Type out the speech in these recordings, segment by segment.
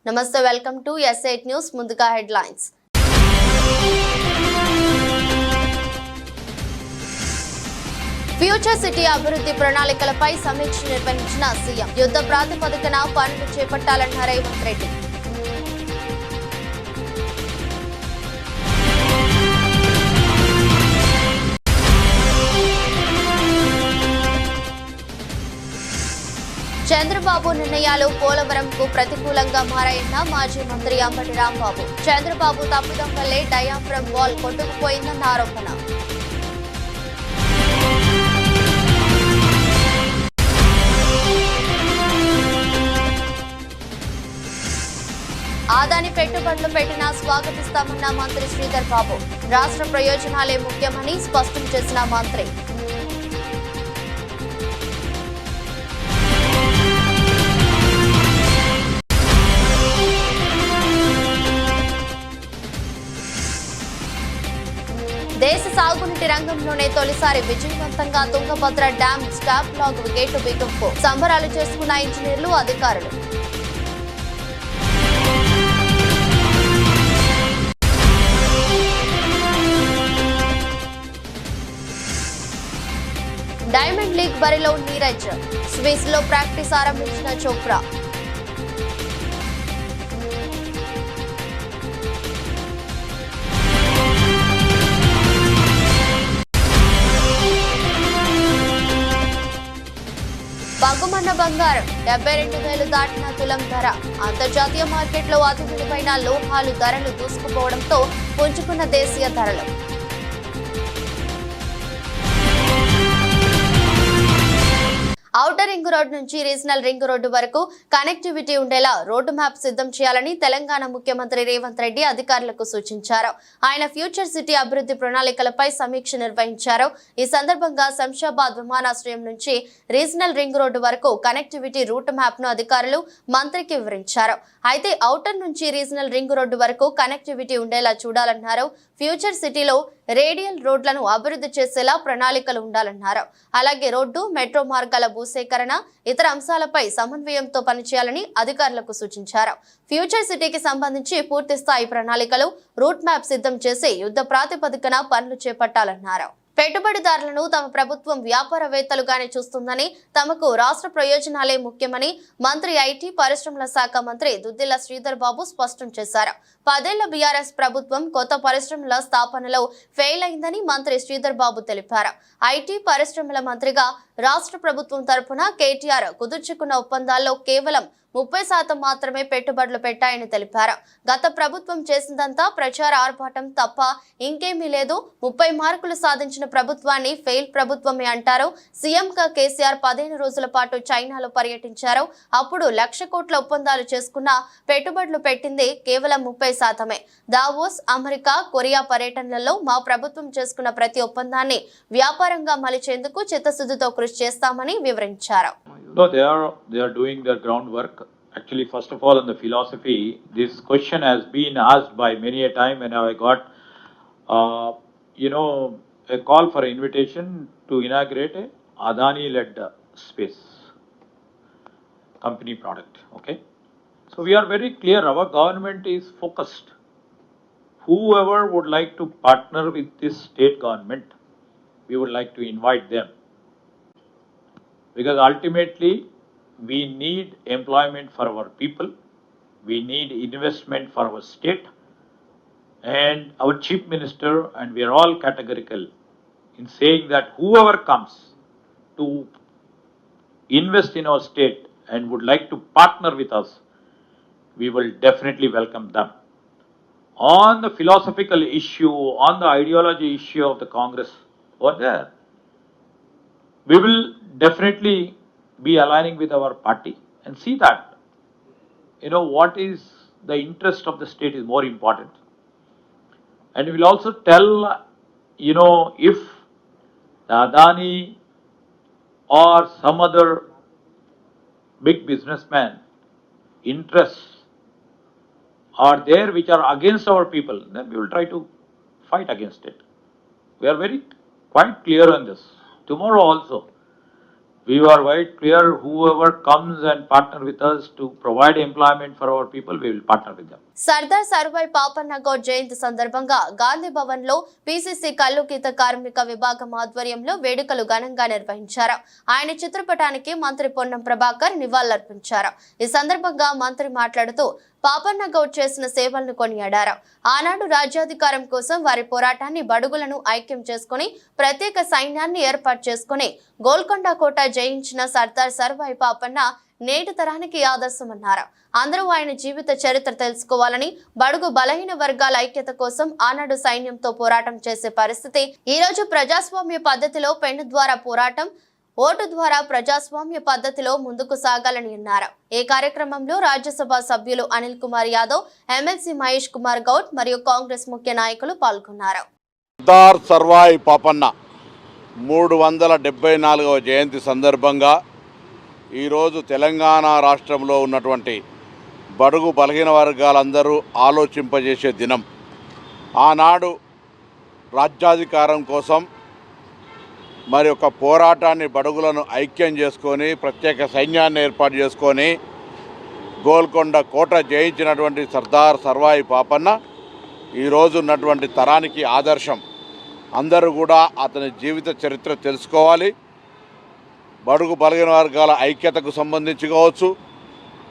నమస్తే, welcome to S8 news. ముందుగా headlines. Future city అభివృద్ధి ప్రణాళికలపై సమీక్ష నిర్వహించిన సీఎం. యుద్ధ ప్రాతిపదికన పనులు చేపట్టాలన్న రేవంత్ రెడ్డి. చంద్రబాబు నిర్ణయాలు పోలవరంకు ప్రతికూలంగా మారాయన్న మాజీ మంత్రి అంబటి రాంబాబు. చంద్రబాబు తప్పిదం వల్లే డయాఫ్రమ్ వాల్ కొట్టుకుపోయిందన్న ఆరోపణ. ఆదాని పెట్టుబడులు పెట్టినా స్వాగతిస్తామన్న మంత్రి శ్రీధర్ బాబు. రాష్ట్ర ప్రయోజనాలే ముఖ్యమని స్పష్టం చేసిన మంత్రి. దేశ సాగునీటి రంగంలోనే తొలిసారి విజయవంతంగా Tungabhadra dam stop log gate బిగింపు. సంబరాలు చేసుకున్న ఇంజనీర్లు, అధికారులు. డైమండ్ లీగ్ బరిలో నీరజ్. స్విస్ లో ప్రాక్టీస్ ఆరంభించిన చోప్రా. పగుమన్న బంగారం 72,000 దాటిన తులం ధర. అంతర్జాతీయ మార్కెట్లో అతి విలువైన లోహాలు ధరలు దూసుకుపోవడంతో పుంజుకున్న దేశీయ ధరలు. ఔటర్ రింగ్ రోడ్ నుంచి రీజనల్ రింగ్ రోడ్డు వరకు కనెక్టివిటీ ఉండేలా రోడ్డు మ్యాప్ సిద్ధం చేయాలని తెలంగాణ ముఖ్యమంత్రి రేవంత్ రెడ్డి అధికారులకు సూచించారు. ఆయన ఫ్యూచర్ సిటీ అభివృద్ధి ప్రణాళికలపై సమీక్ష నిర్వహించారు. ఈ సందర్భంగా శంషాబాద్ విమానాశ్రయం నుంచి రీజనల్ రింగ్ రోడ్డు వరకు కనెక్టివిటీ రూట్ మ్యాప్ ను అధికారులు మంత్రికి వివరించారు. అయితే ఔటర్ నుంచి రీజనల్ రింగ్ రోడ్డు వరకు కనెక్టివిటీ ఉండేలా చూడాలన్నారు. ఫ్యూచర్ సిటీలో రేడియల్ రోడ్లను అభివృద్ధి చేసేలా ప్రణాళికలు ఉండాలన్నారు. అలాగే రోడ్డు, మెట్రో మార్గాల భూసేకరణ, ఇతర అంశాలపై సమన్వయంతో పనిచేయాలని అధికారులకు సూచించారు. ఫ్యూచర్ సిటీకి సంబంధించి పూర్తి స్థాయి ప్రణాళికలు, రూట్ మ్యాప్ సిద్ధం చేసి యుద్ధ ప్రాతిపదికన పనులు చేపట్టాలన్నారు. పెట్టుబడిదారులను తమ ప్రభుత్వం వ్యాపారవేత్తలుగానే చూస్తుందని, తమకు రాష్ట్ర ప్రయోజనాలే ముఖ్యమని మంత్రి ఐటీ పరిశ్రమల శాఖ మంత్రి దుద్దిల్ల శ్రీధర్ బాబు స్పష్టం చేశారు. 10 ఏళ్ల బీఆర్ఎస్ ప్రభుత్వం కొత్త పరిశ్రమల స్థాపనలో ఫెయిల్ అయిందని మంత్రి శ్రీధర్ బాబు తెలిపారు. ఐటీ పరిశ్రమల మంత్రిగా రాష్ట్ర ప్రభుత్వం తరఫున కేటీఆర్ కుదుర్చుకున్న ఒప్పందాల్లో కేవలం 30% మాత్రమే పెట్టుబడులు పెట్టాయని తెలిపారు. గత ప్రభుత్వం చేసిందంతా ప్రచార ఆర్భాటం తప్ప ఇంకేమీ లేదు. 30 మార్కులు సాధించిన ప్రభుత్వాన్ని ఫెయిల్ ప్రభుత్వమే అంటారు. సీఎంగా కేసీఆర్ 15 రోజుల పాటు చైనాలో పర్యటించారు. అప్పుడు 1,00,000 కోట్ల ఒప్పందాలు చేసుకున్న పెట్టుబడులు పెట్టింది కేవలం 30%. దావోస్, అమెరికా, కొరియా పర్యటనలలో మా ప్రభుత్వం చేసుకున్న ప్రతి ఒప్పందాన్ని వ్యాపారంగా మలిచేందుకు చిత్తశుద్ధితో కృషి చేస్తామని వివరించారు. No, they are doing their groundwork. Actually, first of all, on the philosophy, this question has been asked by many a time when I got, a call for invitation to inaugurate a Adani-led space company product. Okay, so we are very clear. Our government is focused. Whoever would like to partner with this state government, we would like to invite them. Because ultimately, we need employment for our people, we need investment for our state, and our chief minister, and we are all categorical in saying that whoever comes to invest in our state and would like to partner with us, we will definitely welcome them. On the philosophical issue, on the ideology issue of the Congress over there, we will definitely be aligning with our party and see that, what is the interest of the state is more important. And we will also tell, if the Adani or some other big businessman interests are there which are against our people, then we will try to fight against it. We are very quite clear on this. Tomorrow also, We were quite clear, whoever comes and partner with us to provide employment for our people, we will partner with them. Sardar Sarvai Papanna Goud జయంతి సందర్భంగా గాంధీ భవన్ లో PCC కల్లు గీత కార్మిక విభాగం ఆధ్వర్యంలో వేడుకలు ఘనంగా నిర్వహించారు. ఆయన చిత్రపటానికి మంత్రి పొన్నం ప్రభాకర్ నివాళులర్పించారు. ఈ సందర్భంగా మంత్రి మాట్లాడుతూ పాపన్న గౌడ్ చేసిన సేవలను కొనియాడారు. ఆనాడు రాజ్యాధికారం కోసం వారి పోరాటాన్ని బడుగులను ఐక్యం చేసుకుని ప్రత్యేక సైన్యాన్ని ఏర్పాటు చేసుకుని గోల్కొండ కోట జయించిన సర్దార్ సర్వాయి పాపన్న నేటి తరానికి ఆదర్శమన్నారు. అందరూ ఆయన జీవిత చరిత్ర తెలుసుకోవాలని, బడుగు బలహీన వర్గాల ఐక్యత కోసం ఆనాడు సైన్యంతో పోరాటం చేసే పరిస్థితి ఈ రోజు ప్రజాస్వామ్య పద్ధతిలో పెన్ను ద్వారా పోరాటం, ఓటు ద్వారా ప్రజాస్వామ్య పద్ధతిలో ముందుకు సాగాలని అన్నారు. ఈ కార్యక్రమంలో రాజ్యసభ సభ్యులు అనిల్ కుమార్ యాదవ్, ఎమ్మెల్సీ మహేష్ కుమార్ గౌడ్ మరియు కాంగ్రెస్ ముఖ్య నాయకులు పాల్గొన్నారు. సర్దార్ సర్వాయి పాపన్న 374వ జయంతి సందర్భంగా ఈరోజు తెలంగాణ రాష్ట్రంలో ఉన్నటువంటి బడుగు బలహీన వర్గాలందరూ ఆలోచింపజేసే దినం. ఆనాడు రాజ్యాధికారం కోసం మరి ఒక పోరాటాన్ని బడుగులను ఐక్యం చేసుకొని ప్రత్యేక సైన్యాన్ని ఏర్పాటు చేసుకొని గోల్కొండ కోట జయించినటువంటి సర్దార్ సర్వాయి పాపన్న ఈరోజు ఉన్నటువంటి తరానికి ఆదర్శం. అందరూ కూడా అతని జీవిత చరిత్ర తెలుసుకోవాలి. బడుగు బలహీన వర్గాల ఐక్యతకు సంబంధించి కావచ్చు,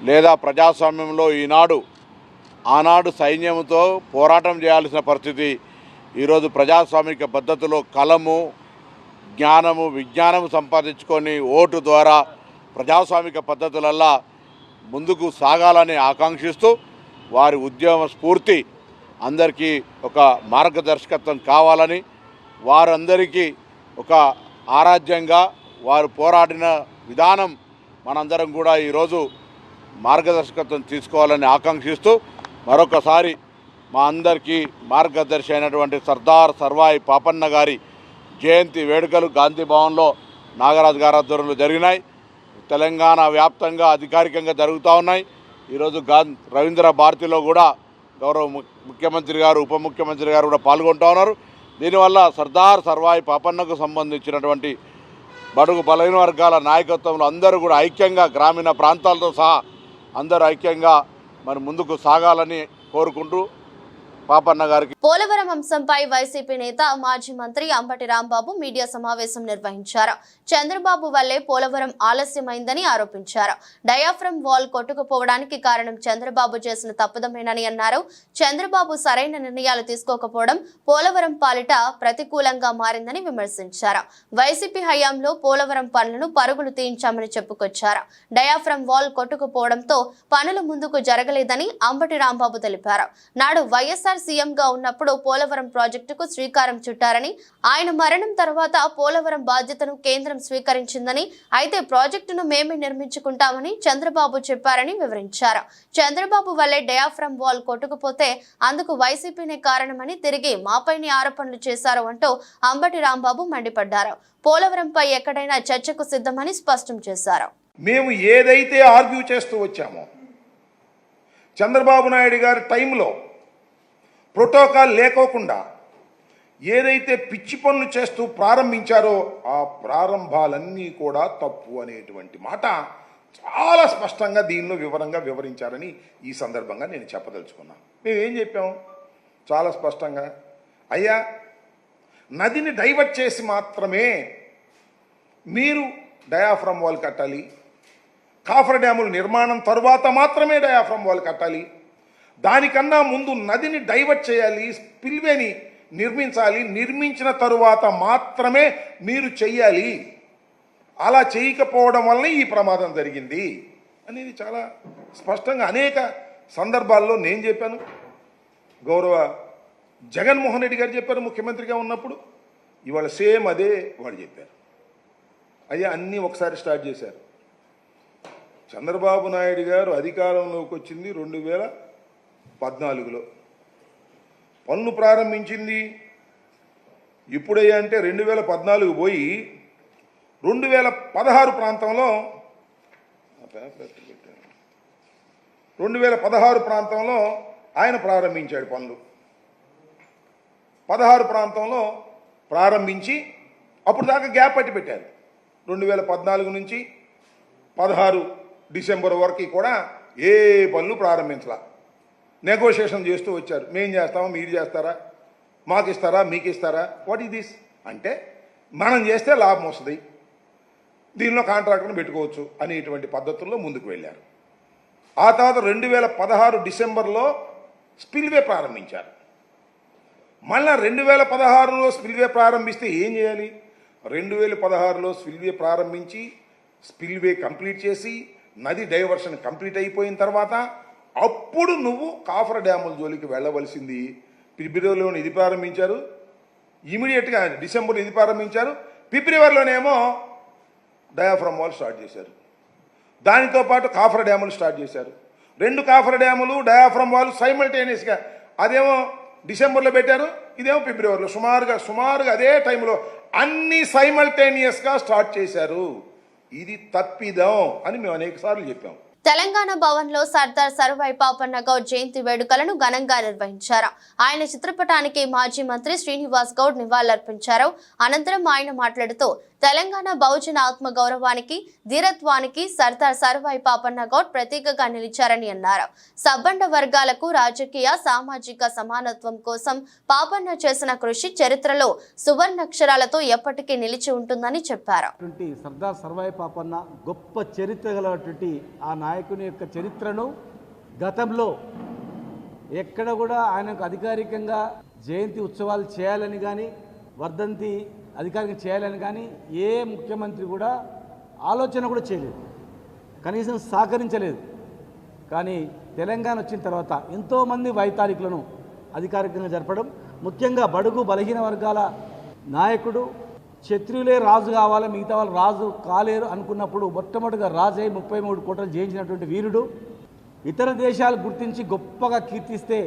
లేదా ప్రజాస్వామ్యంలో ఆనాడు సైన్యంతో పోరాటం చేయాల్సిన పరిస్థితి ఈరోజు ప్రజాస్వామిక పద్ధతిలో కలము, జ్ఞానము, విజ్ఞానము సంపాదించుకొని ఓటు ద్వారా ప్రజాస్వామిక పద్ధతులల్లా ముందుకు సాగాలని ఆకాంక్షిస్తూ వారి ఉద్యమ స్ఫూర్తి అందరికీ ఒక మార్గదర్శకత్వం కావాలని, వారందరికీ ఒక ఆరాధ్యంగా వారు పోరాడిన విధానం మనందరం కూడా ఈరోజు మార్గదర్శకత్వం తీసుకోవాలని ఆకాంక్షిస్తూ మరొకసారి మా అందరికీ మార్గదర్శి అయినటువంటి సర్దార్ సర్వాయి పాపన్న గారి జయంతి వేడుకలు గాంధీ భవన్లో నాగరాజు గారి ఆధ్వర్యంలో జరిగినాయి. తెలంగాణ వ్యాప్తంగా అధికారికంగా జరుగుతూ ఉన్నాయి. ఈరోజు రవీంద్ర భారతిలో కూడా గౌరవ ముఖ్యమంత్రి గారు, ఉప ముఖ్యమంత్రి గారు కూడా పాల్గొంటూ ఉన్నారు. దీనివల్ల సర్దార్ సర్వాయి పాపన్నకు సంబంధించినటువంటి బడుగు బలహీన వర్గాల నాయకత్వంలో అందరూ కూడా ఐక్యంగా, గ్రామీణ ప్రాంతాలతో సహా అందరూ ఐక్యంగా మరి ముందుకు సాగాలని కోరుకుంటూ పాపన్న గారికి. పోలవరం అంశంపై వైసీపీ నేత మాజీ మంత్రి అంబటి రాంబాబు మీడియా సమావేశం నిర్వహించారు. చంద్రబాబు వల్లే పోలవరం ఆలస్యమైందని ఆరోపించారు. డయాఫ్రమ్ వాల్ కొట్టుకుపోవడానికి కారణం చంద్రబాబు చేసిన తప్పుదమేనని అన్నారు. చంద్రబాబు సరైన నిర్ణయాలు తీసుకోకపోవడం పోలవరం పాలిట ప్రతికూలంగా మారిందని విమర్శించారు. వైసీపీ హయాంలో పోలవరం పనులను పరుగులు తీయించామని చెప్పుకొచ్చారు. డయాఫ్రమ్ వాల్ కొట్టుకుపోవడంతో పనులు ముందుకు జరగలేదని అంబటి రాంబాబు తెలిపారు. నాడు వైఎస్ఆర్ సీఎంగా ఉన్నప్పుడు పోలవరం ప్రాజెక్టుకు శ్రీకారం చుట్టారని, ఆయన మరణం తర్వాత పోలవరం బాధ్యతను కేంద్రం స్వీకరించిందని, అయితే ప్రాజెక్టును మేమే నిర్మించుకుంటామని చంద్రబాబు చెప్పారని వివరించారు. చంద్రబాబు వల్లే డయాఫ్రమ్ వాల్ కొట్టుకుపోతే అందుకు వైసీపీనే కారణమని తిరిగి మాపైనే ఆరోపణలు చేశారు అంటూ అంబటి రాంబాబు మండిపడ్డారు. పోలవరంపై ఎక్కడైనా చర్చకు సిద్ధమని స్పష్టం చేశారు. మేము ఏదైతే ఆర్గ్యూ చేస్తూ వచ్చామో, చంద్రబాబు నాయుడు గారి టైంలో ప్రోటోకాల్ లేకోకుండా ఏదైతే పిచ్చి పనులు చేస్తూ ప్రారంభించారో ఆ ప్రారంభాలన్నీ కూడా తప్పు అనేటువంటి మాట చాలా స్పష్టంగా దీనిలో వివరంగా వివరించారని ఈ సందర్భంగా నేను చెప్పదలుచుకున్నాను. మేము ఏం చెప్పాం చాలా స్పష్టంగా, అయ్యా నదిని డైవర్ట్ చేసి మాత్రమే మీరు డయాఫ్రమ్ వాల్ కట్టాలి, కాఫర్ డ్యాముల నిర్మాణం తరువాత మాత్రమే డయాఫ్రమ్ వాల్ కట్టాలి, దానికన్నా ముందు నదిని డైవర్ట్ చేయాలి, స్పిల్వేని నిర్మించాలి, నిర్మించిన తరువాత మాత్రమే మీరు చెయ్యాలి, అలా చేయకపోవడం వల్ల ఈ ప్రమాదం జరిగింది అనేది చాలా స్పష్టంగా అనేక సందర్భాల్లో నేను చెప్పాను. గౌరవ జగన్మోహన్ రెడ్డి గారు చెప్పారు ముఖ్యమంత్రిగా ఉన్నప్పుడు, ఇవాళ సేమ్ అదే వాడు చెప్పారు. అయ్యా అన్నీ ఒకసారి స్టార్ట్ చేశారు. చంద్రబాబు నాయుడు గారు అధికారంలోకి వచ్చింది 2014లో, పనులు ప్రారంభించింది ఇప్పుడయ్యా అంటే 2014 పోయి 2016 ప్రాంతంలో 2016 ప్రాంతంలో ఆయన ప్రారంభించాడు పనులు. 16 ప్రాంతంలో ప్రారంభించి అప్పుడు దాకా గ్యాప్ పట్టి పెట్టారు. 2014 నుంచి 16 డిసెంబర్ వరకు కూడా ఏ పనులు ప్రారంభించాల, నెగోషియేషన్ చేస్తూ వచ్చారు. మేం చేస్తామా, మీరు చేస్తారా, మాకు ఇస్తారా, మీకు ఇస్తారా, వాట్ ఈస్ దిస్ అంటే మనం చేస్తే లాభం వస్తుంది, దీనిలో కాంట్రాక్టర్ని పెట్టుకోవచ్చు అనేటువంటి పద్ధతుల్లో ముందుకు వెళ్ళారు. ఆ తర్వాత 2016 డిసెంబర్లో స్పిల్వే ప్రారంభించారు. మళ్ళా 2016లో స్పిల్వే ప్రారంభిస్తే ఏం చేయాలి? 2016లో స్పిల్వే ప్రారంభించి స్పిల్వే కంప్లీట్ చేసి నది డైవర్షన్ కంప్లీట్ అయిపోయిన తర్వాత అప్పుడు నువ్వు కాఫర్ డ్యాముల జోలికి వెళ్ళవలసింది. ఫిబ్రవరిలోనే ఇది ప్రారంభించారు, ఇమీడియట్గా డిసెంబర్లో ఇది ప్రారంభించారు, ఫిబ్రవరిలోనేమో డయాఫ్రమ్ వాల్ స్టార్ట్ చేశారు. దానితో పాటు కాఫర్ డ్యాములు స్టార్ట్ చేశారు. 2 కాఫర్ డ్యాములు, డయాఫ్రమ్ వాల్ సైమల్టేనియస్గా, అదేమో డిసెంబర్లో పెట్టారు, ఇదేమో ఫిబ్రవరిలో, సుమారుగా అదే టైంలో అన్ని సైమల్టేనియస్గా స్టార్ట్ చేశారు. ఇది తప్పిదం అని మేము అనేక సార్లు చెప్పాం. తెలంగాణ భవన్ లో సర్దార్ సర్వాయి పాపన్న గౌడ్ జయంతి వేడుకలను ఘనంగా నిర్వహించారు. ఆయన చిత్రపటానికి మాజీ మంత్రి శ్రీనివాస్ గౌడ్ నివాళులర్పించారు. అనంతరం ఆయన మాట్లాడుతూ తెలంగాణ బహుజన ఆత్మ గౌరవానికి, ధీరత్వానికి సర్దార్ సర్వాయి పాపన్న గౌడ్ ప్రతీకగా నిలిచారని అన్నారు. సబ్బండ వర్గాలకు రాజకీయ, సామాజిక సమానత్వం కోసం పాపన్న చేసిన కృషి చరిత్రలో సువర్ణాక్షరాలతో ఎప్పటికీ నిలిచి ఉంటుందని చెప్పారు. సర్దార్ సర్వాయి పాపన్న గొప్ప చరిత్ర గలటువంటి ఆ నాయకుని యొక్క చరిత్రను గతంలో ఎక్కడ కూడా ఆయనకు అధికారికంగా జయంతి ఉత్సవాలు చేయాలని కానీ, వర్ధంతి అధికారికంగా చేయాలని కానీ ఏ ముఖ్యమంత్రి కూడా ఆలోచన కూడా చేయలేదు, కనీసం సహకరించలేదు. కానీ తెలంగాణ వచ్చిన తర్వాత ఎంతోమంది వైతాళికులను అధికారికంగా జరపడం, ముఖ్యంగా బడుగు బలహీన వర్గాల నాయకుడు, క్షత్రియులే రాజు కావాలి, మిగతా వాళ్ళు రాజు కాలేరు అనుకున్నప్పుడు మొట్టమొదటిగా రాజై 33 కోటలు జయించినటువంటి వీరుడు. ఇతర దేశాలు గుర్తించి గొప్పగా కీర్తిస్తే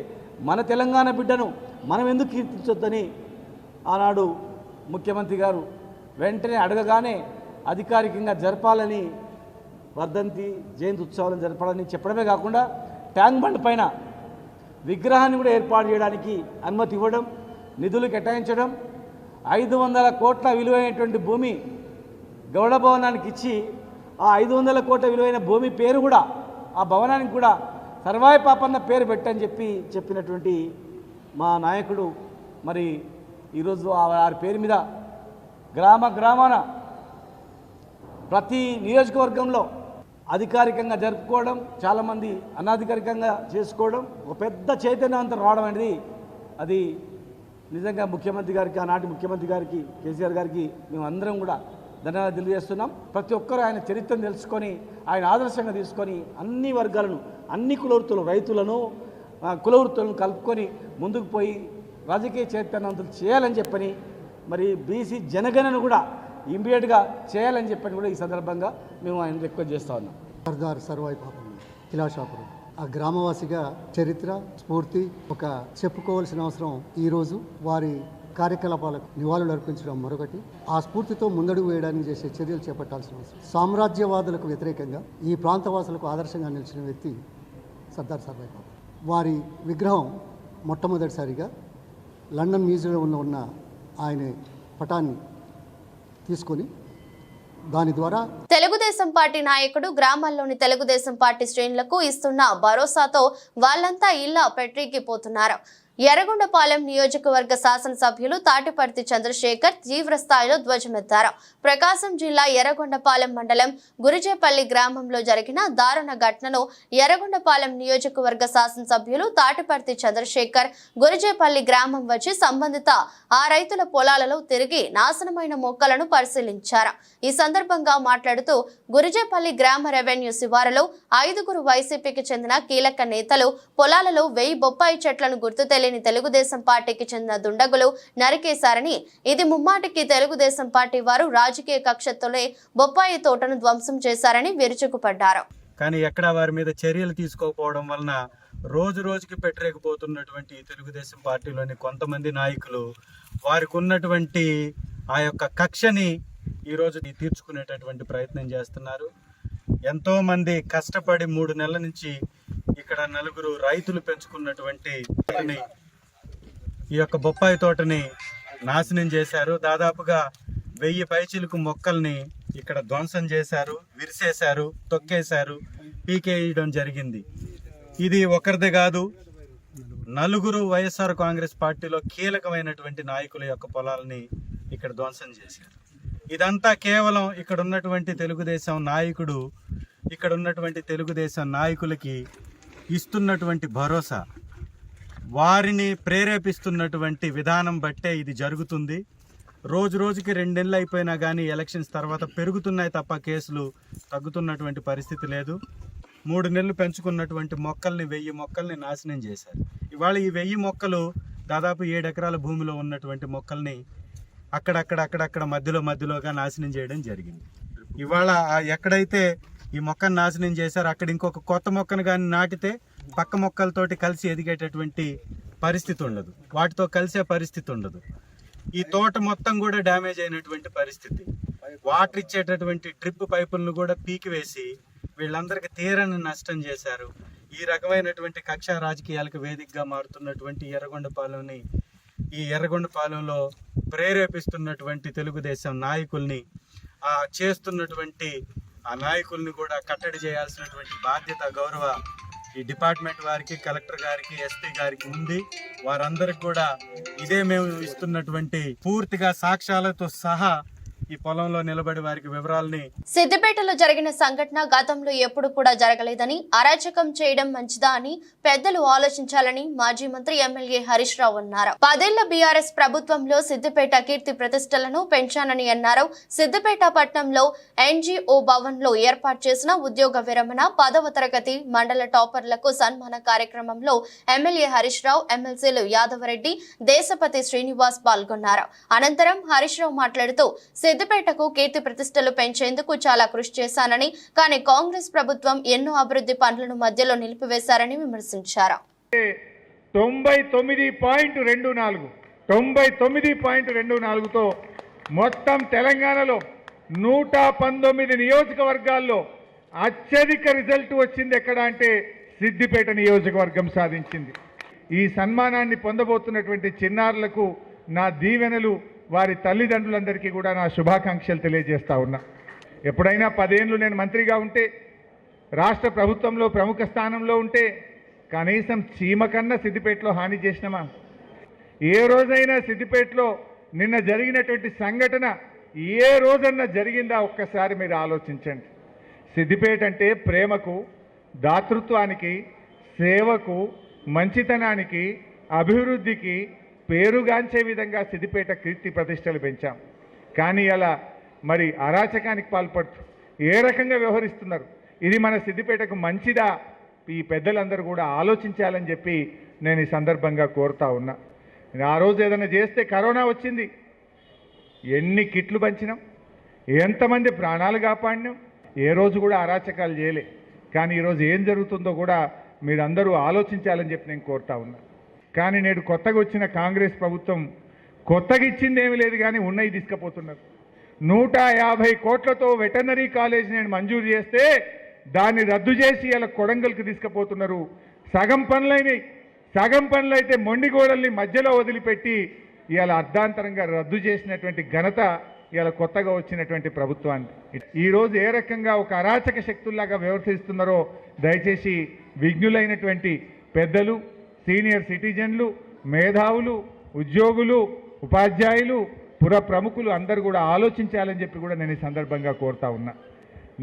మన తెలంగాణ బిడ్డను మనం ఎందుకు కీర్తించొద్దని ఆనాడు ముఖ్యమంత్రి గారు వెంటనే అడగగానే అధికారికంగా జరపాలని, వర్ధంతి జయంతి ఉత్సవాలను జరపాలని చెప్పడమే కాకుండా ట్యాంక్ బండ్ పైన విగ్రహాన్ని కూడా ఏర్పాటు చేయడానికి అనుమతి ఇవ్వడం, నిధులు కేటాయించడం, 500 కోట్ల విలువైనటువంటి భూమి గౌడ భవనానికి ఇచ్చి ఆ 500 కోట్ల విలువైన భూమి పేరు కూడా ఆ భవనానికి కూడా సర్వాయి పాపన్న పేరు పెట్టని చెప్పినటువంటి మా నాయకుడు మరి ఈరోజు వారి పేరు మీద గ్రామాన ప్రతి నియోజకవర్గంలో అధికారికంగా జరుపుకోవడం, చాలామంది అనధికారికంగా చేసుకోవడం, ఒక పెద్ద చైతన్యవంతం రావడం అనేది అది నిజంగా ముఖ్యమంత్రి గారికి, ఆనాటి ముఖ్యమంత్రి గారికి, కేసీఆర్ గారికి మేము అందరం కూడా ధన్యవాదాలు తెలియజేస్తున్నాం. ప్రతి ఒక్కరూ ఆయన చరిత్రను తెలుసుకొని ఆయన ఆదర్శంగా తీసుకొని అన్ని వర్గాలను, అన్ని కులవృత్తులను, రైతులను, కులవృత్తులను కలుపుకొని ముందుకు పోయి రాజకీయ చైతన్యవంతులు చేయాలని చెప్పని, మరి బీసీ జనగణను కూడా ఇమ్మీడియట్గా చేయాలని చెప్పని కూడా ఈ సందర్భంగా మేము ఆయన రిక్వెస్ట్ చేస్తూ ఉన్నాం. సర్దార్ సర్వాయి పాపన్న కిలాషాపురం ఆ గ్రామవాసిగా చరిత్ర, స్ఫూర్తి ఒక చెప్పుకోవాల్సిన అవసరం ఈరోజు. వారి కార్యకలాపాలకు నివాళులు అర్పించడం మరొకటి. ఆ స్ఫూర్తితో ముందడుగు వేయడానికి చేసే చర్యలు చేపట్టాల్సిన అవసరం. సామ్రాజ్యవాదులకు వ్యతిరేకంగా ఈ ప్రాంతవాసులకు ఆదర్శంగా నిలిచిన వ్యక్తి సర్దార్ సర్వాయి పాపన్న. వారి విగ్రహం మొట్టమొదటిసారిగా లండన్ మ్యూజియంలో ఉన్న ఆయన పటాన్ని తీసుకొని దాని ద్వారా తెలుగుదేశం పార్టీ నాయకుడు గ్రామాల్లోని తెలుగుదేశం పార్టీ శ్రేణులకు ఇస్తున్న భరోసాతో వాళ్ళంతా ఇళ్ల పెట్టికిపోతున్నారు. ఎర్రగొండపాలెం నియోజకవర్గ శాసనసభ్యులు తాటిపర్తి చంద్రశేఖర్ తీవ్ర స్థాయిలో ధ్వజమెత్తారు. ప్రకాశం జిల్లా ఎర్రగొండపాలెం మండలం గురిజేపల్లి గ్రామంలో జరిగిన దారుణ ఘటనలో ఎర్రగొండపాలెం నియోజకవర్గ శాసనసభ్యులు తాటిపర్తి చంద్రశేఖర్ గురిజేపల్లి గ్రామం వచ్చి సంబంధిత ఆ రైతుల పొలాలలో తిరిగి నాశనమైన మొక్కలను పరిశీలించారు. ఈ సందర్భంగా మాట్లాడుతూ గురిజేపల్లి గ్రామ రెవెన్యూ శివారులో 5గురు వైసీపీకి చెందిన కీలక నేతలు పొలాలలో 1000 బొప్పాయి చెట్లను గుర్తు తెలియని తెలుగుదేశం పార్టీకి చెందిన దుండగులు నరికేశారని, ఇది ముమ్మాటికి తెలుగుదేశం పార్టీ వారు రాజకీయ కక్షతోనే బొప్పాయి తోటను ధ్వంసం చేశారని విరుచుకుపడ్డారు. కానీ ఎక్కడ వారి మీద చర్యలు తీసుకోకపోవడం వలన రోజు రోజుకి పెట్టలేకపోతున్నటువంటి తెలుగుదేశం పార్టీలోని కొంతమంది నాయకులు వారికి ఉన్నటువంటి ఆ యొక్క కక్షని ఈరోజు తీర్చుకునేటటువంటి ప్రయత్నం చేస్తున్నారు. ఎంతోమంది కష్టపడి 3 నెలల నుంచి ఇక్కడ 4 రైతులు పెంచుకున్నటువంటి ఈ యొక్క బొప్పాయి తోటని నాశనం చేశారు. దాదాపుగా 1000 పైచిలకు మొక్కల్ని ఇక్కడ ధ్వంసం చేశారు, విరిసేశారు, తొక్కేశారు, పీకేయడం జరిగింది. ఇది ఒకరిదే కాదు, నలుగురు వైఎస్ఆర్ కాంగ్రెస్ పార్టీలో కీలకమైనటువంటి నాయకుల యొక్క పొలాలని ఇక్కడ ధ్వంసం చేశారు. ఇదంతా కేవలం ఇక్కడ ఉన్నటువంటి తెలుగుదేశం నాయకుడు, ఇక్కడ ఉన్నటువంటి తెలుగుదేశం నాయకులకి ఇస్తున్నటువంటి భరోసా, వారిని ప్రేరేపిస్తున్నటువంటి విధానం బట్టే ఇది జరుగుతుంది. రోజు రోజుకి 2 నెలలు అయిపోయినా కానీ ఎలక్షన్స్ తర్వాత పెరుగుతున్నాయి తప్ప కేసులు తగ్గుతున్నటువంటి పరిస్థితి లేదు. 3 నెలలు పెంచుకున్నటువంటి మొక్కల్ని 1000 మొక్కల్ని నాశనం చేశారు. ఇవాళ ఈ 1000 మొక్కలు దాదాపు 7 ఎకరాల భూమిలో ఉన్నటువంటి మొక్కల్ని అక్కడక్కడ మధ్యలోగా నాశనం చేయడం జరిగింది. ఇవాళ ఎక్కడైతే ఈ మొక్కను నాశనం చేశారో అక్కడ ఇంకొక కొత్త మొక్కను కానీ నాటితే పక్క మొక్కలతోటి కలిసి ఎదిగేటటువంటి పరిస్థితి ఉండదు, వాటితో కలిసే పరిస్థితి ఉండదు. ఈ తోట మొత్తం కూడా డ్యామేజ్ అయినటువంటి పరిస్థితి. వాటర్ ఇచ్చేటటువంటి డ్రిప్ పైపులను కూడా పీకివేసి వీళ్ళందరికీ తీరని నష్టం చేశారు. ఈ రకమైనటువంటి కక్షా రాజకీయాలకు వేదికగా మారుతున్నటువంటి ఎర్రగొండపాలెంలో ప్రేరేపిస్తున్నటువంటి తెలుగుదేశం నాయకుల్ని, చేస్తున్నటువంటి ఆ నాయకుల్ని కూడా కట్టడి చేయాల్సినటువంటి బాధ్యత గౌరవ ఈ డిపార్ట్మెంట్ వారికి, కలెక్టర్ గారికి, ఎస్పీ గారికి ఉంది. వారందరికి కూడా ఇదే మేము ఇస్తున్నటువంటి పూర్తిగా సాక్ష్యాలతో సహా ఈ పొలంలో నిలబడి వారికి వివరాలని. సిద్దిపేటలో జరిగిన సంఘటన గతంలో ఎప్పుడు కూడా జరగలేదని, అరాచకం చేయడం మంచిదా అని పెద్దలు ఆలోచించాలని మాజీ మంత్రి ఎమ్మెల్యే హరీష్ రావు అన్నారు. 10 ఏళ్ల బీఆర్ఎస్ ప్రభుత్వంలో సిద్దిపేట కీర్తి ప్రతిష్టలను పెంచానని అన్నారు. సిద్దిపేట పట్టణంలో ఎన్జీఓ భవన్ లో ఏర్పాటు చేసిన ఉద్యోగ విరమణ 10వ తరగతి మండల టాపర్లకు సన్మాన కార్యక్రమంలో ఎమ్మెల్యే హరీష్ రావు, ఎమ్మెల్సీలు యాదవరెడ్డి, దేశపతి శ్రీనివాస్ పాల్గొన్నారు. అనంతరం హరీష్ రావు మాట్లాడుతూ సిద్దిపేటకు కీర్తి ప్రతిష్టలు పెంచేందుకు చాలా కృషి చేశానని, కానీ కాంగ్రెస్ ప్రభుత్వం ఎన్నో అభివృద్ధి పనులను మధ్యలో నిలిపివేశారని విమర్శించారు. 99.24తో మొత్తం తెలంగాణలో 119 నియోజకవర్గాల్లో అత్యధిక రిజల్ట్ వచ్చింది ఎక్కడ అంటే సిద్దిపేట నియోజకవర్గం సాధించింది. ఈ సన్మానాన్ని పొందబోతున్నటువంటి చిన్నారులకు నా దీవెనలు, వారి తల్లిదండ్రులందరికీ కూడా నా శుభాకాంక్షలు తెలియజేస్తా ఉన్నా. ఎప్పుడైనా 10 ఏళ్ళు నేను మంత్రిగా ఉంటే, రాష్ట్ర ప్రభుత్వంలో ప్రముఖ స్థానంలో ఉంటే కనీసం చీమ కన్నా సిద్దిపేటలో హాని చేసినామా? ఏ రోజైనా సిద్దిపేటలో నిన్న జరిగినటువంటి సంఘటన ఏ రోజన్నా జరిగిందా? ఒక్కసారి మీరు ఆలోచించండి. సిద్దిపేట అంటే ప్రేమకు, దాతృత్వానికి, సేవకు, మంచితనానికి, అభివృద్ధికి పేరుగాంచే విధంగా సిద్దిపేట కీర్తి ప్రతిష్టలు పెంచాం. కానీ అలా మరి అరాచకానికి పాల్పడుతూ ఏ రకంగా వ్యవహరిస్తున్నారు? ఇది మన సిద్దిపేటకు మంచిదా? ఈ పెద్దలందరూ కూడా ఆలోచించాలని చెప్పి నేను ఈ సందర్భంగా కోరుతా ఉన్నా. ఆ రోజు ఏదైనా చేస్తే కరోనా వచ్చింది, ఎన్ని కిట్లు పంచినాం, ఎంతమంది ప్రాణాలు కాపాడినాం, ఏ రోజు కూడా అరాచకాలు చేయలే. కానీ ఈరోజు ఏం జరుగుతుందో కూడా మీరందరూ ఆలోచించాలని చెప్పి నేను కోరుతా ఉన్నా. కానీ నేడు కొత్తగా వచ్చిన కాంగ్రెస్ ప్రభుత్వం కొత్తగా ఇచ్చింది ఏమీ లేదు, కానీ ఉన్నవి తీసుకుపోతున్నారు. 150 కోట్లతో వెటర్నరీ కాలేజ్ నేను మంజూరు చేస్తే దాన్ని రద్దు చేసి ఇలా కొడంగల్కి తీసుకుపోతున్నారు. సగం పనులు అయితే మొండిగోడల్ని మధ్యలో వదిలిపెట్టి ఇలా అర్ధాంతరంగా రద్దు చేసినటువంటి ఘనత ఇలా కొత్తగా వచ్చినటువంటి ప్రభుత్వాన్ని. ఈరోజు ఏ రకంగా ఒక అరాచక శక్తుల్లాగా వ్యవహరిస్తున్నారో దయచేసి విఘ్నులైనటువంటి పెద్దలు, సీనియర్ సిటిజన్లు, మేధావులు, ఉద్యోగులు, ఉపాధ్యాయులు, పుర ప్రముఖులు అందరూ కూడా ఆలోచించాలని చెప్పి కూడా నేను ఈ సందర్భంగా కోరుతా ఉన్నా.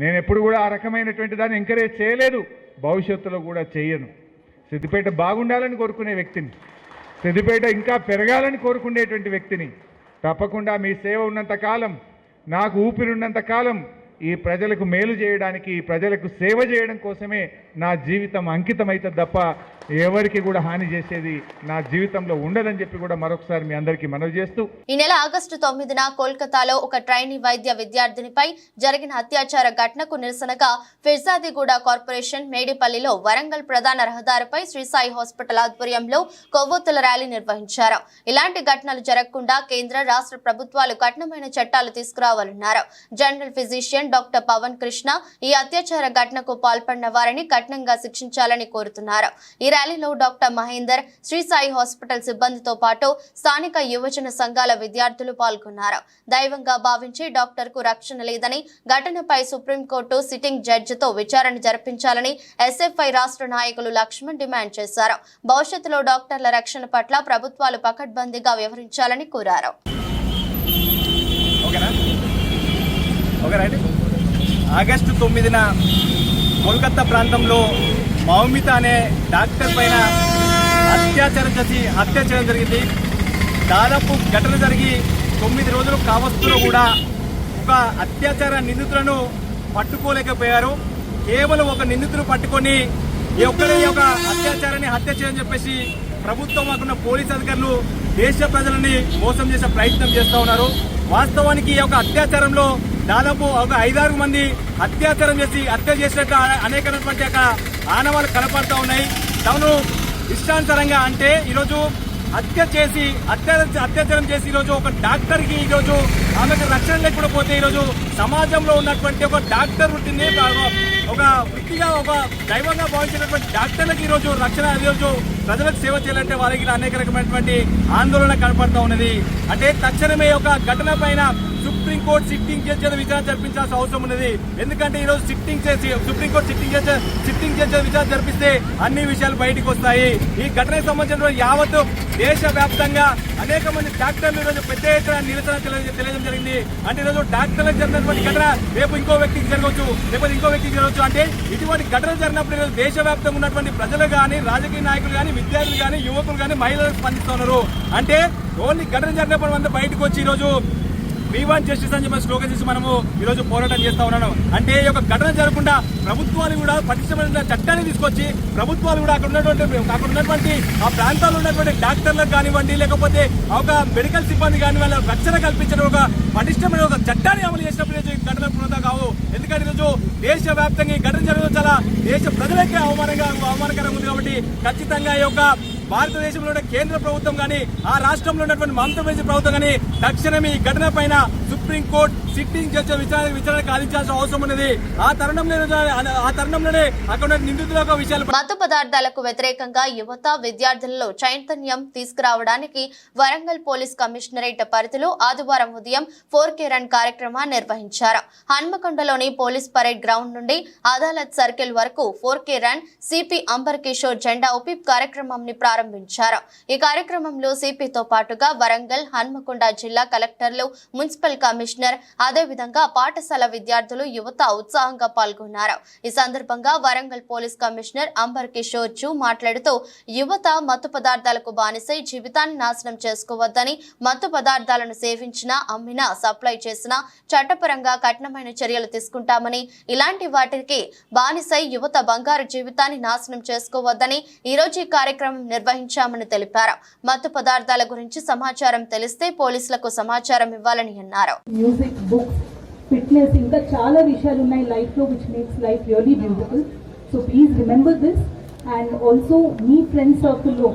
నేను ఎప్పుడు కూడా ఆ రకమైనటువంటి దాన్ని ఎంకరేజ్ చేయలేదు, భవిష్యత్తులో కూడా చేయను. సిద్దిపేట బాగుండాలని కోరుకునే వ్యక్తిని, సిద్దిపేట ఇంకా పెరగాలని కోరుకునేటువంటి వ్యక్తిని. తప్పకుండా మీ సేవ ఉన్నంత కాలం, నాకు ఊపిరిన్నంత కాలం ఈ ప్రజలకు మేలు చేయడానికి, ఈ ప్రజలకు సేవ చేయడం కోసమే నా జీవితం అంకితమైతుంది తప్ప ఎవరికి కూడా హాని చేసేది నా జీవితంలో ఉండదని చెప్పి కూడా మరొకసారి మీ అందరికీ మనవి చేస్తూ, ఈ నెల ఆగస్టు 9న కోల్కతాలో ఒక ట్రైనీ వైద్య విద్యార్థినిపై జరిగిన అత్యాచార ఘటనకు నిరసనగా ఫిర్జాదిగూడ కార్పొరేషన్ మేడిపల్లిలో వరంగల్ ప్రధాన రహదారిపై శ్రీసాయి హాస్పిటల్ ఆధ్వర్యంలో కొవ్వొత్తుల ర్యాలీ నిర్వహించారు. ఇలాంటి ఘటనలు జరగకుండా కేంద్ర, రాష్ట్ర ప్రభుత్వాలు కఠినమైన చట్టాలు తీసుకురావాలన్నారు. General physician doctor Pavan Krishna ఈ అత్యాచార ఘటనకు పాల్పడిన వారిని కఠినంగా శిక్షించాలని కోరుతున్నారు. ఈ ర్యాలీలో డాక్టర్ మహేందర్, శ్రీ సాయి హాస్పిటల్ సిబ్బందితో పాటు స్థానిక యువజన సంఘాల విద్యార్థులు పాల్గొన్నారు. దైవంగా భావించి డాక్టర్ కు రక్షణ లేదని, ఘటనపై సుప్రీంకోర్టు సిట్టింగ్ జడ్జితో విచారణ జరిపించాలని ఎస్ఎఫ్ఐ రాష్ట్ర నాయకులు లక్ష్మణ్ డిమాండ్ చేశారు. భవిష్యత్తులో డాక్టర్ల రక్షణ పట్ల ప్రభుత్వాలు పకడ్బందీగా వ్యవహరించాలని కోరారు. ఆగస్టు 9న కోల్కతా ప్రాంతంలో మౌమిత అనే డాక్టర్ పైన అత్యాచారం చేసి హత్య చేయడం జరిగింది. దాదాపు ఘటన జరిగి 9 రోజులు కావస్తులో కూడా ఒక అత్యాచార నిందితులను పట్టుకోలేకపోయారు. కేవలం ఒక నిందితులు పట్టుకొని ఒక్కడే ఒక అత్యాచారాన్ని హత్య చేయని చెప్పేసి ప్రభుత్వం మాకున్న పోలీస్ అధికారులు దేశ ప్రజలని మోసం చేసే ప్రయత్నం చేస్తూ ఉన్నారు. వాస్తవానికి ఈ యొక్క అత్యాచారంలో దాదాపు ఒక 5-6 మంది అత్యాచారం చేసి హత్య చేసినట్టు అనేకమైనటువంటి ఆనవాళ్ళు కనపడుతూ ఉన్నాయి. తాను ఇష్టానుసారంగా అంటే ఈరోజు అత్యాచారం చేసి ఈరోజు ఒక డాక్టర్కి ఈరోజు ఆమెకు రక్షణ లేకుండా పోతే ఈరోజు సమాజంలో ఉన్నటువంటి ఒక డాక్టర్ వృత్తిని ఒక వృత్తిగా ఒక దైవంగా భావించినటువంటి డాక్టర్లకు ఈరోజు రక్షణ ఈరోజు ప్రజలకు సేవ చేయాలంటే వారికి అనేక రకమైనటువంటి ఆందోళన కనపడుతూ ఉన్నది. అంటే తక్షణమే ఒక ఘటన పైన సుప్రీంకోర్టు సిట్టింగ్ జడ్జి విచారణ జరిపించాల్సిన అవసరం ఉన్నది. ఎందుకంటే ఈరోజు సుప్రీంకోర్టు సిట్టింగ్ జడ్జి విచారణ జరిపిస్తే అన్ని విషయాలు బయటకు వస్తాయి. ఈ ఘటనకు సంబంధించిన యావత్ దేశ వ్యాప్తంగా అనేక మంది డాక్టర్లు ఈరోజు పెద్ద ఎత్తున నిరసన తెలియజేయడం జరిగింది. అంటే ఈరోజు డాక్టర్లకు జరిగినటువంటి ఘటన రేపు ఇంకో వ్యక్తికి జరగవచ్చు, లేకపోతే ఇంకో వ్యక్తికి జరగవచ్చు. అంటే ఇటువంటి ఘటన జరిగినప్పుడు ఈరోజు దేశవ్యాప్తంగా ఉన్నటువంటి ప్రజలు కానీ, రాజకీయ నాయకులు కానీ, విద్యార్థులు కానీ, యువకులు కానీ, మహిళలు స్పందిస్తున్నారు. అంటే ఓన్లీ ఘటన జరిగినప్పుడు అంతా బయటకు వచ్చి ఈరోజు We want justice అని చెప్పి స్లోగన్ చేసి మనము ఈరోజు పోరాటం చేస్తా ఉన్నాను. అంటే ఈ యొక్క ఘటన జరగకుండా ప్రభుత్వాలు కూడా పటిష్టమైన చట్టాన్ని తీసుకొచ్చి ప్రభుత్వాలు కూడా అక్కడ ఉన్నటువంటి ఆ ప్రాంతాల్లో ఉన్నటువంటి డాక్టర్లకు కానివ్వండి, లేకపోతే ఒక మెడికల్ సిబ్బంది కానీ వాళ్ళ రక్షణ కల్పించడం ఒక పటిష్టమైన ఒక చట్టాన్ని అమలు చేసినప్పుడు ఈ ఘటన వృధా కావు. ఎందుకంటే ఈరోజు దేశవ్యాప్తంగా ఈ ఘటన జరగడం చాలా దేశ ప్రజలకే అవమానకరంగా ఉంది. కాబట్టి ఖచ్చితంగా ఈ యొక్క భారతదేశంలో కేంద్ర ప్రభుత్వం కానీ, ఆ రాష్ట్రంలో ఉన్నటువంటి మమతా బెనర్జీ ప్రభుత్వం కానీ తక్షణమే ఈ ఘటన పైన సుప్రీంకోర్టు సిట్టింగ్ జడ్జి విచారణకు ఆదించాల్సిన అవసరం ఉన్నది. ఆ తరుణంలోనే అక్కడ నిందితుల విషయాలు. మత్తు పదార్థాలకు వ్యతిరేకంగా యువత, విద్యార్థులలో చైతన్యం తీసుకురావడానికి వరంగల్ పోలీస్ కమిషనరేట్ పరిధిలో ఆదివారం ఉదయం 4K రన్ కార్యక్రమాన్ని నిర్వహించారు. హన్మకొండలోని పోలీస్ పరేడ్ గ్రౌండ్ నుండి అదాలత్ సర్కిల్ వరకు 4K run CP amber Kishore జెండా ఊపి కార్యక్రమాన్ని ప్రారంభించారు. ఈ కార్యక్రమంలో సిపితో పాటుగా వరంగల్, హన్మకొండ జిల్లా కలెక్టర్లు, మున్సిపల్ కమిషనర్, అదేవిధంగా పాఠశాల విద్యార్థులు, యువత ఉత్సాహంగా పాల్గొన్నారు. ఈ సందర్భంగా వరంగల్ పోలీస్ కమిషనర్ అంబర్ కిషోర్ జూ మాట్లాడుతూ యువత మత్తు పదార్థాలకు బానిసై జీవితాన్ని నాశనం చేసుకోవద్దని, మత్తు పదార్థాలను సేవించినా, అమ్మినా, సప్లై చేసినా చట్టపరంగా కఠినమైన చర్యలు తీసుకుంటామని, ఇలాంటి వాటికి బానిసై యువత బంగారు జీవితాన్ని నాశనం చేసుకోవద్దని ఈ రోజు ఈ కార్యక్రమం నిర్వహించామని తెలిపారు. మత్తు పదార్థాల గురించి సమాచారం తెలిస్తే పోలీసులకు సమాచారం ఇవ్వాలని అన్నారు. మ్యూజిక్, బుక్స్, ఫిట్నెస్, ఇంకా చాలా విషయాలు ఉన్నాయి లైఫ్ లో which makes life really beautiful. So please remember this. And also మీ ఫ్రెండ్స్ సర్కిల్లో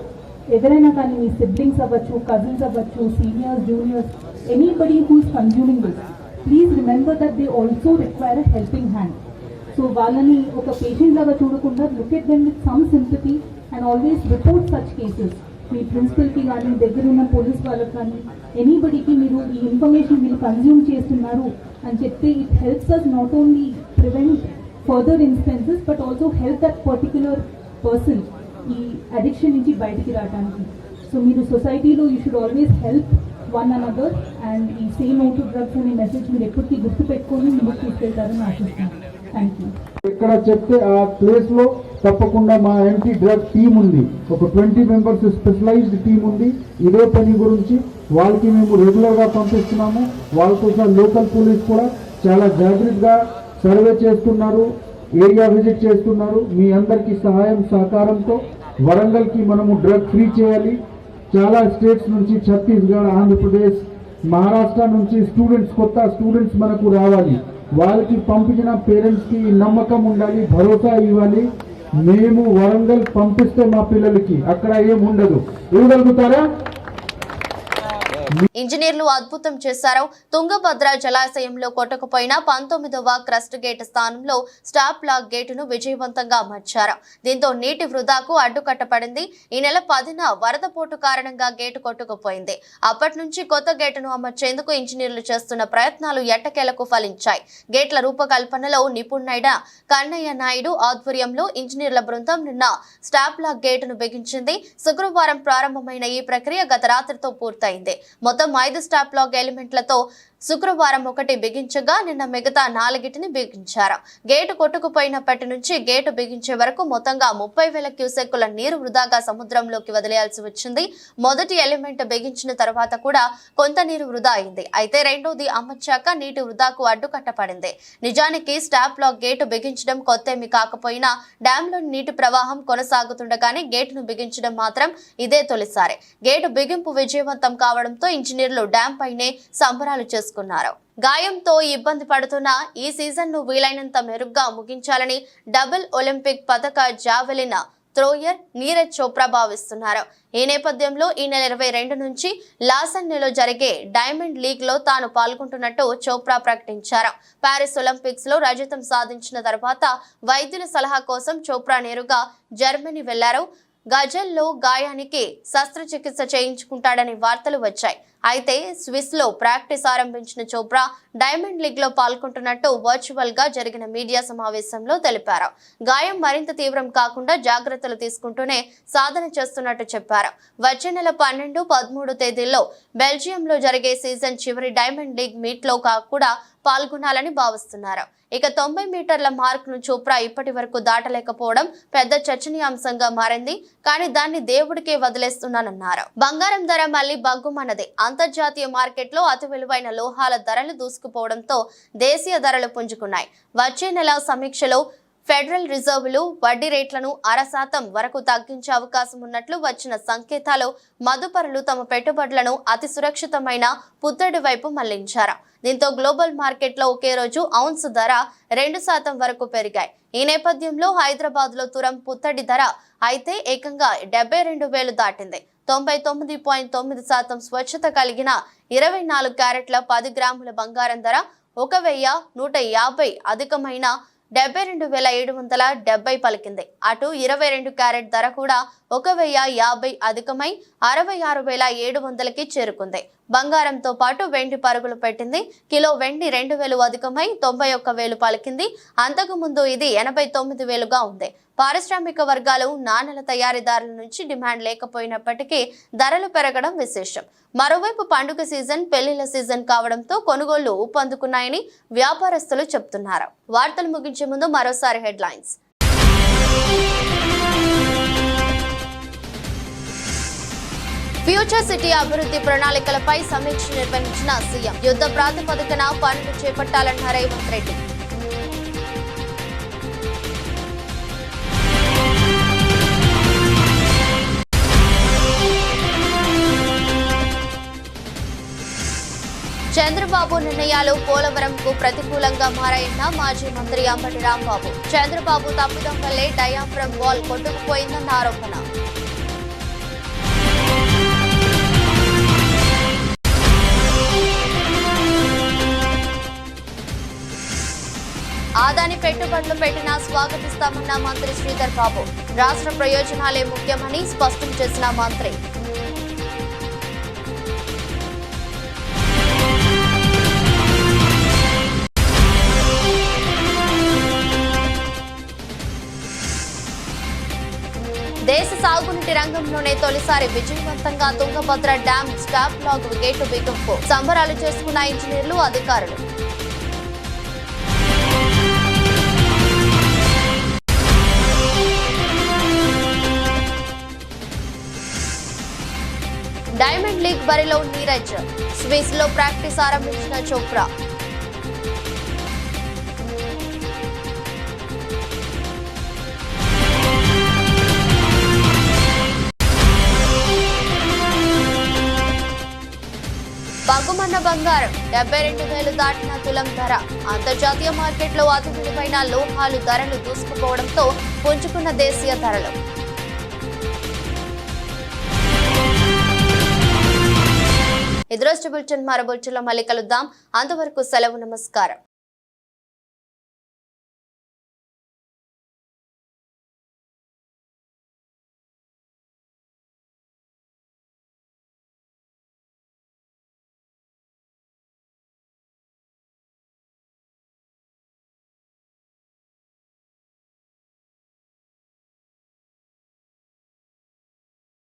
ఎవరైనా కానీ మీ సిబ్లింగ్స్ అవ్వచ్చు, కజిన్స్ అవ్వచ్చు, seniors, juniors, anybody who's consuming this, please remember that they also require a helping hand. So వాళ్ళని ఒక పేషెంట్ లాగా చూడకుండా look at them with some sympathy and always report such cases. మీ ప్రిన్సిపల్కి కానీ, దగ్గర ఉన్న పోలీస్ వాళ్ళకి కానీ, ఎనీబడికి మీరు ఈ ఇన్ఫర్మేషన్ మీరు కన్జ్యూమ్ చేస్తున్నారు అని చెప్తే it helps us not only prevent further incidences but also help that particular person ఈ అడిక్షన్ నుంచి బయటికి రావడానికి. సో మీరు సొసైటీలో you should always help one another and ఈ సే నో టు డ్రగ్స్ అనే మెసేజ్ మీరు ఎప్పటికీ గుర్తు పెట్టుకొని ముందుకు తీసుకెళ్తారని ఆశిస్తున్నాను. Thank you. ఇక్కడ చెప్తే ఆ ప్లేస్ లో తప్పకుండా మా యాంటీ డ్రగ్ టీమ్ ఉంది, ఒక 20 మెంబర్స్ స్పెషలైజ్డ్ టీమ్ ఉంది. ఇదే పని గురించి వాళ్ళకి మేము రెగ్యులర్ గా పంపిస్తున్నాము. వాళ్ళతో లోకల్ పోలీస్ కూడా చాలా జాగ్రత్తగా సర్వే చేస్తున్నారు, ఏరియా విజిట్ చేస్తున్నారు. మీ అందరికీ సహాయం సహకారంతో వరంగల్ కి మనము డ్రగ్ ఫ్రీ చేయాలి. చాలా స్టేట్స్ నుంచి, ఛత్తీస్గఢ్, ఆంధ్రప్రదేశ్, మహారాష్ట్ర నుంచి కొత్త స్టూడెంట్స్ మనకు రావాలి. వాళ్ళకి పంపించిన పేరెంట్స్ కి నమ్మకం ఉండాలి, భరోసా ఇవ్వాలి. మేము వరంగల్ పంపిస్తే మా పిల్లలకి అక్కడ ఏం ఉండదు. ఇవ్వగలుగుతారా? ఇంజనీర్లు అద్భుతం చేశారు. తుంగభద్ర జలాశయంలో కొట్టకపోయిన 19వ క్రస్ట్ గేట్ స్థానంలో స్టాప్ లాక్ గేటును విజయవంతంగా అమర్చారు. దీంతో నీటి వృధాకు అడ్డుకట్టపడింది. ఈ నెల 10న వరద పోటు కారణంగా గేటు కొట్టుకుపోయింది. అప్పటి నుంచి కొత్త గేటును అమర్చేందుకు ఇంజనీర్లు చేస్తున్న ప్రయత్నాలు ఎట్టకేలకు ఫలించాయి. గేట్ల రూపకల్పనలో నిపుణుడైన కన్నయ్య నాయుడు ఆధ్వర్యంలో ఇంజనీర్ల బృందం నిన్న స్టాప్ లాక్ గేటును బిగించింది. శుక్రవారం ప్రారంభమైన ఈ ప్రక్రియ గత రాత్రితో పూర్తయింది. మొత్తం 5 స్టాప్ లాక్ ఎలిమెంట్లతో శుక్రవారం 1 బిగించగా నిన్న మిగతా 4టిని బిగించారు. గేటు కొట్టుకుపోయినప్పటి నుంచి గేటు బిగించే వరకు మొత్తంగా 30,000 క్యూసెక్కుల నీరు వృధాగా సముద్రంలోకి వదిలేయాల్సి వచ్చింది. మొదటి ఎలిమెంట్ బిగించిన తర్వాత కూడా కొంత నీరు వృధా అయింది. అయితే రెండోది అమర్చాక నీటి వృధాకు అడ్డుకట్టపడింది. నిజానికి స్టాప్ లాక్ గేటు బిగించడం కొత్తేమీ కాకపోయినా డ్యాంలోని నీటి ప్రవాహం కొనసాగుతుండగానే గేటును బిగించడం మాత్రం ఇదే తొలిసారి. గేటు బిగింపు విజయవంతం కావడంతో ఇంజనీర్లు డ్యాం పైనే సంబరాలు చేసుకున్నారు. గాయంతో ఇబ్బంది పడుతున్న ఈ సీజన్ ను వీలైనంత మెరుగ్గా ముగించాలని డబుల్ ఒలింపిక్ పతక జావెలిన్ థ్రోయర్ నీరజ్ చోప్రా భావిస్తున్నారు. ఈ నేపథ్యంలో ఈ నెల 22 నుంచి లాసన్నెలో జరిగే డైమండ్ లీగ్ లో తాను పాల్గొంటున్నట్టు చోప్రా ప్రకటించారు. పారిస్ ఒలింపిక్స్ లో రజతం సాధించిన తర్వాత వైద్యుల సలహా కోసం చోప్రా నేరుగా జర్మనీ వెళ్లారు. గజల్లో గాయానికి శస్త్రచికిత్స చేయించుకుంటాడని వార్తలు వచ్చాయి. అయితే స్విస్ లో ప్రాక్టీస్ ఆరంభించిన చోప్రా డైమండ్ లీగ్ లో పాల్గొంటున్నట్టు వర్చువల్ గా జరిగిన మీడియా సమావేశంలో తెలిపారు. గాయం మరింత తీవ్రం కాకుండా జాగ్రత్తలు తీసుకుంటూనే సాధన చేస్తున్నట్టు చెప్పారు. వచ్చే నెల 12, 13 తేదీల్లో బెల్జియంలో జరిగే సీజన్ చివరి డైమండ్ లీగ్ మీట్ లో కూడా పాల్గొనాలని భావిస్తున్నారు. ఇక 90 మీటర్ల మార్క్ ను చోప్రా ఇప్పటి వరకు దాటలేకపోవడం పెద్ద చర్చనీయాంశంగా మారింది. కానీ దాన్ని దేవుడికే వదిలేస్తున్నానన్నారు. బంగారం ధర మళ్లీ బగ్గుమన్నది. అంతర్జాతీయ మార్కెట్లో అతి విలువైన లోహాల ధరలు దూసుకుపోవడంతో దేశీయ ధరలు పుంజుకున్నాయి. వచ్చే నెల సమీక్షలో ఫెడరల్ రిజర్వులు వడ్డీ రేట్లను 0.5% వరకు తగ్గించే అవకాశం ఉన్నట్లు వచ్చిన సంకేతాలు మదుపరులు తమ పెట్టుబడులను అతి సురక్షితమైన పుత్తడి వైపు మళ్లించారు. దీంతో గ్లోబల్ మార్కెట్లో ఒకే రోజు ఔన్స్ ధర 2% వరకు పెరిగాయి. ఈ నేపథ్యంలో హైదరాబాద్ లో తురం పుత్తడి ధర అయితే ఏకంగా 72,000 దాటింది. 99.9% స్వచ్ఛత కలిగిన 24 క్యారెట్ల 10 గ్రాముల బంగారం ధర 1,150 అధికమైన 72,770 పలికింది. అటు 22 క్యారెట్ ధర కూడా 1,050 అధికమై 66,700కి చేరుకుంది. బంగారంతో పాటు వెండి పరుగులు పెట్టింది. కిలో వెండి 2,000 అధికమై 91,000 పలికింది. అంతకుముందు ఇది 89,000గా ఉంది. పారిశ్రామిక వర్గాలు నాణేల తయారీదారుల నుంచి డిమాండ్ లేకపోయినప్పటికీ ధరలు పెరగడం విశేషం. మరోవైపు పండుగ సీజన్, పెళ్లిళ్ల సీజన్ కావడంతో కొనుగోళ్లు ఊపందుకున్నాయని వ్యాపారస్తులు చెప్తున్నారు. వార్తలు ముగించే ముందు మరోసారి హెడ్లైన్స్. ఫ్యూచర్ సిటీ అభివృద్ధి ప్రణాళికలపై సమీక్ష నిర్వహించిన సీఎం. యుద్ధ ప్రాతిపదికన పనులు చేపట్టాలన్న రేవంత్ రెడ్డి. చంద్రబాబు నిర్ణయాలు పోలవరంకు ప్రతికూలంగా మారాయన్న మాజీ మంత్రి అంబటి రాంబాబు. చంద్రబాబు తప్పిదం వల్లే డయాఫ్రమ్ వాల్ కొట్టుకుపోయిందన్న ఆరోపణ. ఆదాని పెట్టుబడులు పెట్టినా స్వాగతిస్తామన్న మంత్రి శ్రీధర్ బాబు. రాష్ట్ర ప్రయోజనాలే ముఖ్యమని స్పష్టం చేసిన మంత్రి. దేశ సాగునీటి రంగంలోనే తొలిసారి విజయవంతంగా Tungabhadra dam stop lock gate బిగింపు. సంబరాలు చేసుకున్న ఇంజనీర్లు, అధికారులు. డైమండ్ లీగ్ బరిలో నీరజ్. స్విస్ లో ప్రాక్టీస్ ఆరంభించిన చోప్రా. బగ్గుమన్న బంగారం 72,000 దాటిన తులం ధర. అంతర్జాతీయ మార్కెట్లో అతి విలువైన లోహాలు ధరలు దూసుకుపోవడంతో పుంజుకున్న దేశీయ ధరలు. ఇది రోజు బులెటిన్ మరో బులెటిన్లో మళ్ళీ కలుద్దాం. అంతవరకు సెలవు, నమస్కారం.